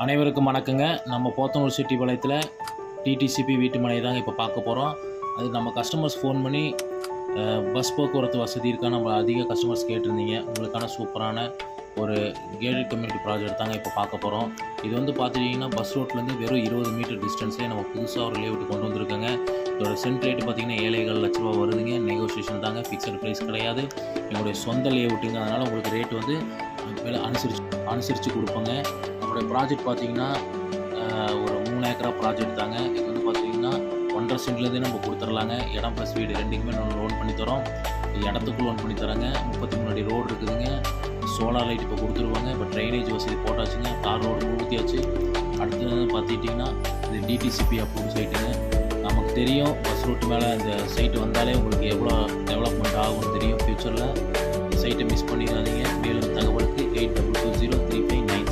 அனைவருக்கும் வணக்கங்க. நம்ம போத்தனூர் செட்டிபாளையத்தில் டிடிசிபி வீட்டுமனை தாங்க இப்போ பார்க்க போகிறோம். அது நம்ம கஸ்டமர்ஸ் ஃபோன் பண்ணி பஸ் போக்குவரத்து வசதி இருக்கா நம்ம அதிக கஸ்டமர்ஸ் கேட்டிருந்தீங்க. உங்களுக்கான சூப்பரான ஒரு கேட்டட் கம்யூனிட்டி ப்ராஜெக்ட் தாங்க இப்போ பார்க்க போகிறோம். இது வந்து பார்த்துட்டிங்கன்னா பஸ் ரோட்லேருந்து வெறும் 20 மீட்டர் டிஸ்டன்ஸே நம்ம புதுசாக ஒரு லேஅவுட் கொண்டு வந்திருக்கோங்க. இதோட சென்ட் ரேட்டு பார்த்திங்கன்னா 7.25 லட்ச ரூபா வருதுங்க. நெகோசியேஷன் தாங்க, ஃபிக்ஸட் ப்ரைஸ் கிடையாது. எங்களுடைய சொந்த லேஅவுட்டுங்க, அதனால் உங்களுக்கு ரேட்டு வந்து விலை அனுசரித்து கொடுப்போங்க. நம்மளுடைய ப்ராஜெக்ட் பார்த்திங்கன்னா ஒரு 3 ஏக்கரா ப்ராஜெக்ட் தாங்க. இது வந்து பார்த்திங்கன்னா 1.5 சென்ட்லேருந்தே நம்ம கொடுத்துர்லாங்க. இடம் ப்ளஸ் வீடு ரெண்டுக்குமே நம்ம லோன் பண்ணி தரோம். இடத்துக்கு லோன் பண்ணி தராங்க. 33 அடி ரோடு இருக்குதுங்க. சோலார் லைட் இப்போ கொடுத்துருவாங்க. இப்போ ட்ரைனேஜ் வசதி போட்டாச்சுங்க. தார் ரோடு ஊற்றியாச்சு. அடுத்தது வந்து பார்த்துக்கிட்டிங்கன்னா இது டிடிசிபி அப்ரூவ் சைட்டுங்க. நமக்கு தெரியும் பஸ் ரூட்டு மேலே இந்த சைட்டு வந்தாலே உங்களுக்கு எவ்வளோ டெவலப்மெண்ட் ஆகும்னு தெரியும் ஃப்யூச்சரில். இந்த சைட்டை மிஸ் பண்ணிடாதீங்க. மேலும் தகவலுக்கு 82203599